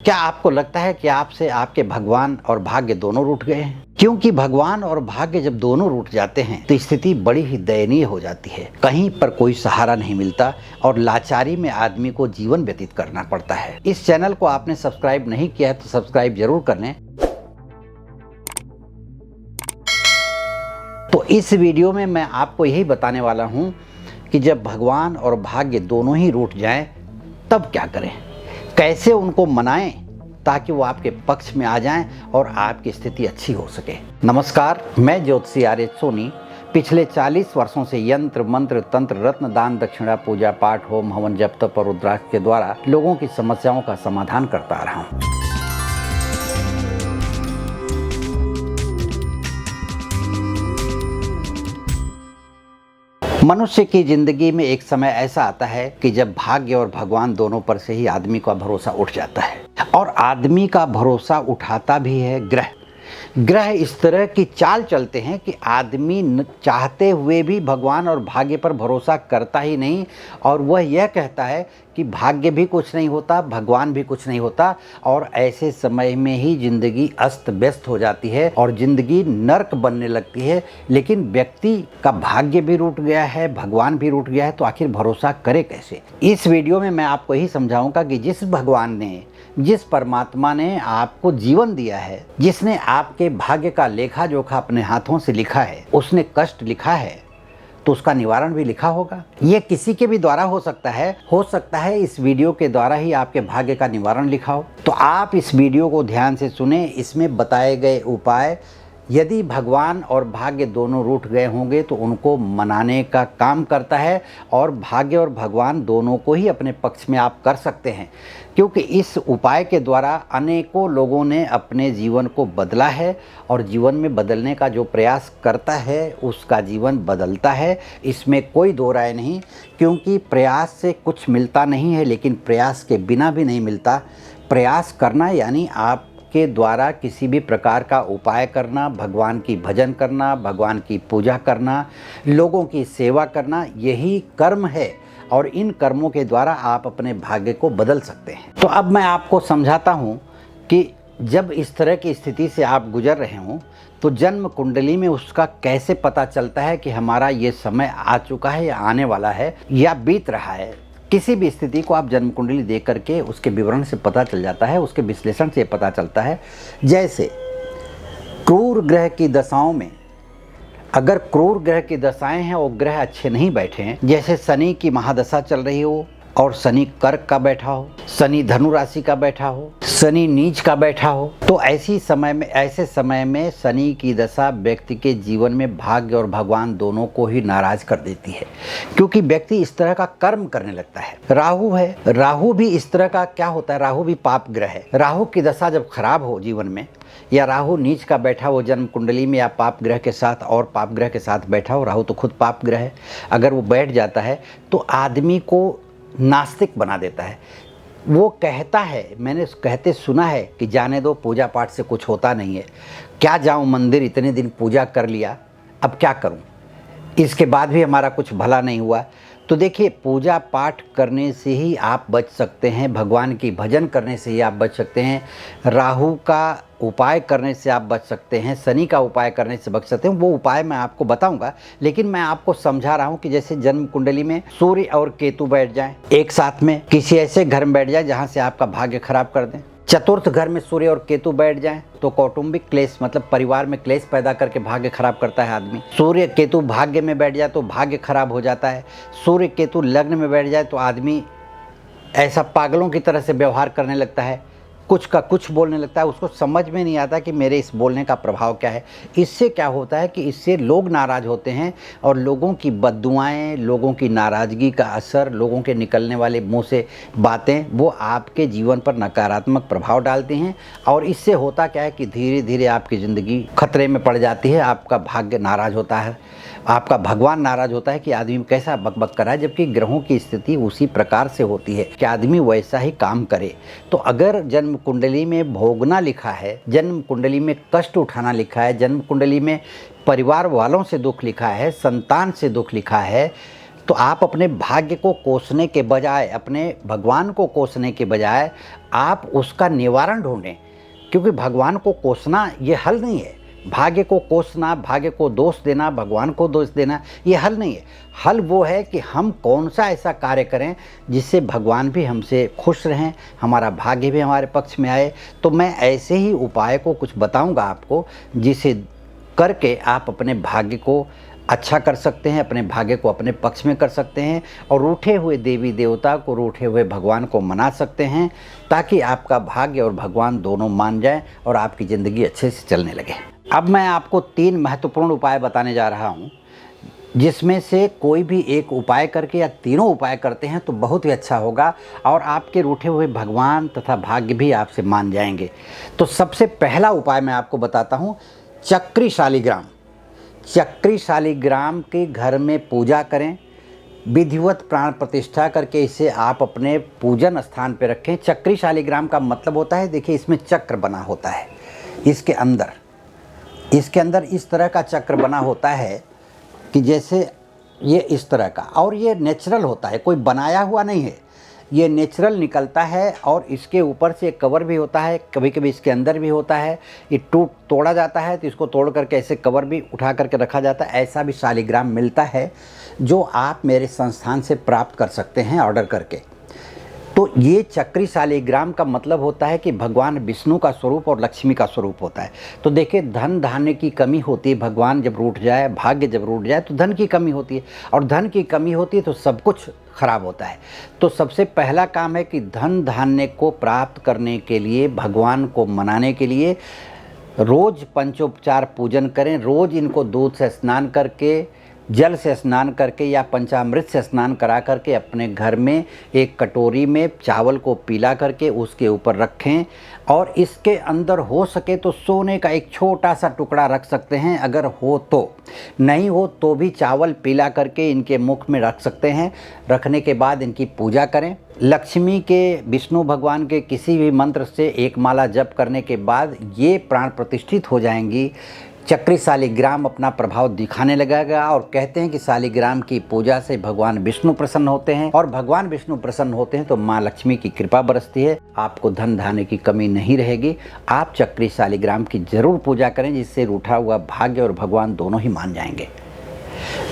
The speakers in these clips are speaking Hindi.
क्या आपको लगता है कि आपसे आपके भगवान और भाग्य दोनों रूठ गए हैं? क्योंकि भगवान और भाग्य जब दोनों रूठ जाते हैं तो स्थिति बड़ी ही दयनीय हो जाती है। कहीं पर कोई सहारा नहीं मिलता और लाचारी में आदमी को जीवन व्यतीत करना पड़ता है। इस चैनल को आपने सब्सक्राइब नहीं किया है तो सब्सक्राइब जरूर कर लें। तो इस वीडियो में मैं आपको यही बताने वाला हूँ कि जब भगवान और भाग्य दोनों ही रूठ जाएं तब क्या करें, कैसे उनको मनाएं ताकि वो आपके पक्ष में आ जाएं और आपकी स्थिति अच्छी हो सके। नमस्कार, मैं ज्योतिषी आर्य सोनी पिछले 40 वर्षों से यंत्र मंत्र तंत्र रत्न दान दक्षिणा पूजा पाठ होम हवन जप तप और रुद्राक्ष के द्वारा लोगों की समस्याओं का समाधान करता आ रहा हूँ। मनुष्य की जिंदगी में एक समय ऐसा आता है कि जब भाग्य और भगवान दोनों पर से ही आदमी का भरोसा उठ जाता है और आदमी का भरोसा उठाता भी है ग्रह इस तरह की चाल चलते हैं कि आदमी चाहते हुए भी भगवान और भाग्य पर भरोसा करता ही नहीं और वह यह कहता है कि भाग्य भी कुछ नहीं होता, भगवान भी कुछ नहीं होता और ऐसे समय में ही जिंदगी अस्त व्यस्त हो जाती है और जिंदगी नर्क बनने लगती है। लेकिन व्यक्ति का भाग्य भी रूठ गया है, भगवान भी रूठ गया है, तो आखिर भरोसा करे कैसे? इस वीडियो में मैं आपको यही समझाऊंगा कि जिस भगवान ने, जिस परमात्मा ने आपको जीवन दिया है, जिसने आपके भाग्य का लेखा जोखा अपने हाथों से लिखा है, उसने कष्ट लिखा है तो उसका निवारण भी लिखा होगा। ये किसी के भी द्वारा हो सकता है इस वीडियो के द्वारा ही आपके भाग्य का निवारण लिखा हो। तो आप इस वीडियो को ध्यान से सुने। इसमें बताए गए उपाय यदि भगवान और भाग्य दोनों रूठ गए होंगे तो उनको मनाने का काम करता है और भाग्य और भगवान दोनों को ही अपने पक्ष में आप कर सकते हैं, क्योंकि इस उपाय के द्वारा अनेकों लोगों ने अपने जीवन को बदला है और जीवन में बदलने का जो प्रयास करता है उसका जीवन बदलता है। इसमें कोई दो राय नहीं, क्योंकि प्रयास से कुछ मिलता नहीं है लेकिन प्रयास के बिना भी नहीं मिलता। प्रयास करना यानी आप के द्वारा किसी भी प्रकार का उपाय करना, भगवान की भजन करना, भगवान की पूजा करना, लोगों की सेवा करना, यही कर्म है और इन कर्मों के द्वारा आप अपने भाग्य को बदल सकते हैं। तो अब मैं आपको समझाता हूँ कि जब इस तरह की स्थिति से आप गुजर रहे हों तो जन्म कुंडली में उसका कैसे पता चलता है कि हमारा ये समय आ चुका है या आने वाला है या बीत रहा है। किसी भी स्थिति को आप जन्म कुंडली देख करके उसके विवरण से पता चल जाता है, उसके विश्लेषण से पता चलता है। जैसे क्रूर ग्रह की दशाओं में अगर क्रूर ग्रह की दशाएं हैं और ग्रह अच्छे नहीं बैठे हैं, जैसे शनि की महादशा चल रही हो और शनि कर्क का बैठा हो, शनि धनु राशि का बैठा हो, शनि नीच का बैठा हो, तो ऐसे समय में शनि की दशा व्यक्ति के जीवन में भाग्य और भगवान दोनों को ही नाराज कर देती है, क्योंकि व्यक्ति इस तरह का कर्म करने लगता है। राहु है, राहु भी इस तरह का क्या होता है, राहु भी पाप ग्रह है। राहु की दशा जब खराब हो जीवन में या राहु नीच का बैठा हो जन्म कुंडली में या पाप ग्रह के साथ और पाप ग्रह के साथ बैठा हो, राहु तो खुद पाप ग्रह है, अगर वो बैठ जाता है तो आदमी को नास्तिक बना देता है। वो कहता है, मैंने कहते सुना है कि जाने दो, पूजा पाठ से कुछ होता नहीं है, क्या जाऊं मंदिर, इतने दिन पूजा कर लिया, अब क्या करूं, इसके बाद भी हमारा कुछ भला नहीं हुआ। तो देखिए, पूजा पाठ करने से ही आप बच सकते हैं, भगवान की भजन करने से ही आप बच सकते हैं, राहु का उपाय करने से आप बच सकते हैं, शनि का उपाय करने से बच सकते हैं। वो उपाय मैं आपको बताऊंगा, लेकिन मैं आपको समझा रहा हूं कि जैसे जन्म कुंडली में सूर्य और केतु बैठ जाएं एक साथ में, किसी ऐसे घर में बैठ जाए जहां से आपका भाग्य खराब कर दें। चतुर्थ घर में सूर्य और केतु बैठ जाएं तो कौटुंबिक क्लेश, मतलब परिवार में क्लेश पैदा करके भाग्य खराब करता है आदमी। सूर्य केतु भाग्य में बैठ जाए तो भाग्य खराब हो जाता है। सूर्य केतु लग्न में बैठ जाए तो आदमी ऐसा पागलों की तरह से व्यवहार करने लगता है, कुछ का कुछ बोलने लगता है, उसको समझ में नहीं आता कि मेरे इस बोलने का प्रभाव क्या है। इससे क्या होता है कि इससे लोग नाराज़ होते हैं और लोगों की बद्दुआएं, लोगों की नाराज़गी का असर, लोगों के निकलने वाले मुंह से बातें वो आपके जीवन पर नकारात्मक प्रभाव डालती हैं और इससे होता क्या है कि धीरे धीरे आपकी ज़िंदगी खतरे में पड़ जाती है। आपका भाग्य नाराज़ होता है, आपका भगवान नाराज़ होता है कि आदमी कैसा बकबक कर रहा है, जबकि ग्रहों की स्थिति उसी प्रकार से होती है कि आदमी वैसा ही काम करे। तो अगर जन्म कुंडली में भोगना लिखा है, जन्म कुंडली में कष्ट उठाना लिखा है, जन्म कुंडली में परिवार वालों से दुख लिखा है, संतान से दुख लिखा है, तो आप अपने भाग्य को कोसने के बजाय, अपने भगवान को कोसने के बजाय आप उसका निवारण ढूंढें, क्योंकि भगवान को कोसना ये हल नहीं है। भाग्य को कोसना, भाग्य को दोष देना, भगवान को दोष देना, ये हल नहीं है। हल वो है कि हम कौन सा ऐसा कार्य करें जिससे भगवान भी हमसे खुश रहें, हमारा भाग्य भी हमारे पक्ष में आए। तो मैं ऐसे ही उपाय को कुछ बताऊंगा आपको, जिसे करके आप अपने भाग्य को अच्छा कर सकते हैं, अपने भाग्य को अपने पक्ष में कर सकते हैं और रूठे हुए देवी देवता को, रूठे हुए भगवान को मना सकते हैं, ताकि आपका भाग्य और भगवान दोनों मान जाएं और आपकी ज़िंदगी अच्छे से चलने लगे। अब मैं आपको 3 महत्वपूर्ण उपाय बताने जा रहा हूं, जिसमें से कोई भी एक उपाय करके या तीनों उपाय करते हैं तो बहुत ही अच्छा होगा और आपके रूठे हुए भगवान तथा भाग्य भी आपसे मान जाएंगे। तो सबसे पहला उपाय मैं आपको बताता हूं, चक्री शालिग्राम। चक्री शालिग्राम के घर में पूजा करें, विधिवत प्राण प्रतिष्ठा करके इसे आप अपने पूजन स्थान पर रखें। चक्री शालिग्राम का मतलब होता है, देखिए इसमें चक्र बना होता है, इसके अंदर इस तरह का चक्र बना होता है कि जैसे ये इस तरह का, और ये नेचुरल होता है, कोई बनाया हुआ नहीं है, ये नेचुरल निकलता है। और इसके ऊपर से कवर भी होता है, कभी कभी इसके अंदर भी होता है। ये तोड़ा जाता है तो इसको तोड़ करके ऐसे कवर भी उठा करके रखा जाता है। ऐसा भी शालिग्राम मिलता है जो आप मेरे संस्थान से प्राप्त कर सकते हैं ऑर्डर करके। तो ये चक्री शालिग्राम का मतलब होता है कि भगवान विष्णु का स्वरूप और लक्ष्मी का स्वरूप होता है। तो देखिए, धन धान्य की कमी होती है, भगवान जब रूठ जाए, भाग्य जब रूठ जाए तो धन की कमी होती है, और धन की कमी होती है तो सब कुछ खराब होता है। तो सबसे पहला काम है कि धन धान्य को प्राप्त करने के लिए, भगवान को मनाने के लिए रोज़ पंचोपचार पूजन करें। रोज़ इनको दूध से स्नान करके, जल से स्नान करके या पंचामृत से स्नान करा करके अपने घर में एक कटोरी में चावल को पीला करके उसके ऊपर रखें, और इसके अंदर हो सके तो सोने का एक छोटा सा टुकड़ा रख सकते हैं। अगर हो तो, नहीं हो तो भी चावल पीला करके इनके मुख में रख सकते हैं। रखने के बाद इनकी पूजा करें। लक्ष्मी के, विष्णु भगवान के किसी भी मंत्र से एक माला जप करने के बाद ये प्राण प्रतिष्ठित हो जाएंगी। चक्री शालिग्राम अपना प्रभाव दिखाने लगेगा, और कहते हैं कि शालिग्राम की पूजा से भगवान विष्णु प्रसन्न होते हैं, और भगवान विष्णु प्रसन्न होते हैं तो माँ लक्ष्मी की कृपा बरसती है। आपको धन धान्य की कमी नहीं रहेगी। आप चक्री शालिग्राम की जरूर पूजा करें, जिससे रूठा हुआ भाग्य और भगवान दोनों ही मान जाएंगे।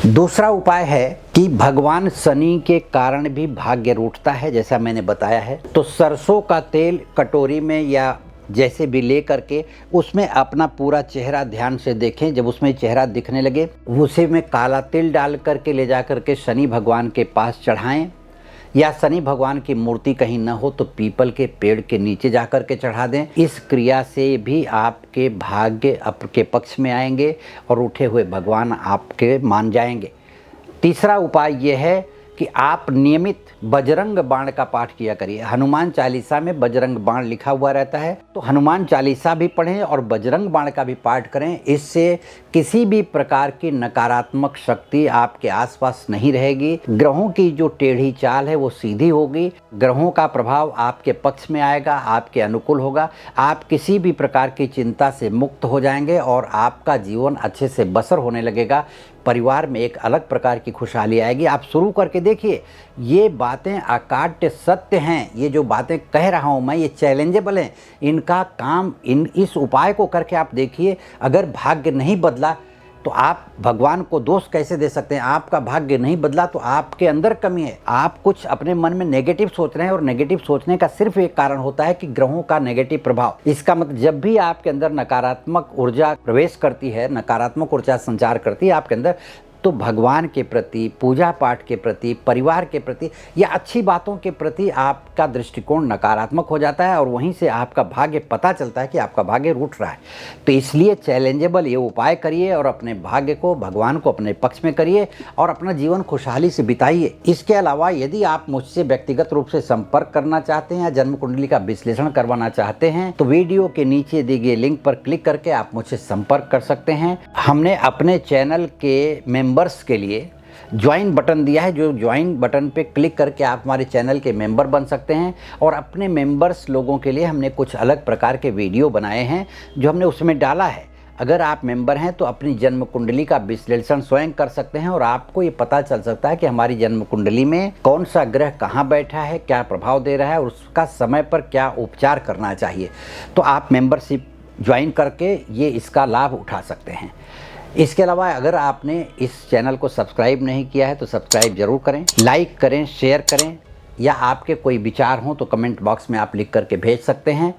दूसरा उपाय है कि भगवान शनि के कारण भी भाग्य रूठता है, जैसा मैंने बताया है। तो सरसों का तेल कटोरी में या जैसे भी ले करके उसमें अपना पूरा चेहरा ध्यान से देखें। जब उसमें चेहरा दिखने लगे, उसे में काला तिल डाल करके ले जा करके शनि भगवान के पास चढ़ाएं, या शनि भगवान की मूर्ति कहीं न हो तो पीपल के पेड़ के नीचे जा करके चढ़ा दें। इस क्रिया से भी आपके भाग्य आपके पक्ष में आएंगे और उठे हुए भगवान आपके मान जाएंगे। तीसरा उपाय यह है कि आप नियमित बजरंग बाण का पाठ किया करिए। हनुमान चालीसा में बजरंग बाण लिखा हुआ रहता है, तो हनुमान चालीसा भी पढ़ें और बजरंग बाण का भी पाठ करें। इससे किसी भी प्रकार की नकारात्मक शक्ति आपके आसपास नहीं रहेगी। ग्रहों की जो टेढ़ी चाल है वो सीधी होगी। ग्रहों का प्रभाव आपके पक्ष में आएगा, आपके अनुकूल होगा। आप किसी भी प्रकार की चिंता से मुक्त हो जाएंगे और आपका जीवन अच्छे से बसर होने लगेगा। परिवार में एक अलग प्रकार की खुशहाली आएगी। आप शुरू करके देखिए, ये बातें अकाट्य सत्य हैं। ये जो बातें कह रहा हूँ मैं, ये चैलेंजेबल हैं। इनका काम, इस उपाय को करके आप देखिए। अगर भाग्य नहीं बदला तो आप भगवान को दोष कैसे दे सकते हैं? आपका भाग्य नहीं बदला तो आपके अंदर कमी है। आप कुछ अपने मन में नेगेटिव सोच रहे हैं, और नेगेटिव सोचने का सिर्फ एक कारण होता है कि ग्रहों का नेगेटिव प्रभाव। इसका मतलब जब भी आपके अंदर नकारात्मक ऊर्जा प्रवेश करती है, नकारात्मक ऊर्जा संचार करती है आपके अंदर, तो भगवान के प्रति, पूजा पाठ के प्रति, परिवार के प्रति या अच्छी बातों के प्रति आपका दृष्टिकोण नकारात्मक हो जाता है, और वहीं से आपका भाग्य पता चलता है कि आपका भाग्य रूठ रहा है। तो इसलिए चैलेंजेबल ये उपाय करिए और अपने भाग्य को, भगवान को अपने पक्ष में करिए और अपना जीवन खुशहाली से बिताइए। इसके अलावा यदि आप मुझसे व्यक्तिगत रूप से संपर्क करना चाहते हैं या जन्म कुंडली का विश्लेषण करवाना चाहते हैं तो वीडियो के नीचे दिए गए लिंक पर क्लिक करके आप मुझसे संपर्क कर सकते हैं। हमने अपने चैनल के मेंबर्स के लिए ज्वाइन बटन दिया है, जो ज्वाइन बटन पे क्लिक करके आप हमारे चैनल के मेंबर बन सकते हैं। और अपने मेंबर्स लोगों के लिए हमने कुछ अलग प्रकार के वीडियो बनाए हैं जो हमने उसमें डाला है। अगर आप मेंबर हैं तो अपनी जन्म कुंडली का विश्लेषण स्वयं कर सकते हैं और आपको ये पता चल सकता है कि हमारी जन्म कुंडली में कौन सा ग्रह कहाँ बैठा है, क्या प्रभाव दे रहा है और उसका समय पर क्या उपचार करना चाहिए। तो आप मेंबरशिप ज्वाइन करके ये इसका लाभ उठा सकते हैं। इसके अलावा अगर आपने इस चैनल को सब्सक्राइब नहीं किया है तो सब्सक्राइब जरूर करें, लाइक करें, शेयर करें, या आपके कोई विचार हों तो कमेंट बॉक्स में आप लिख करके भेज सकते हैं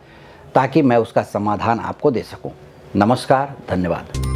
ताकि मैं उसका समाधान आपको दे सकूं। नमस्कार, धन्यवाद।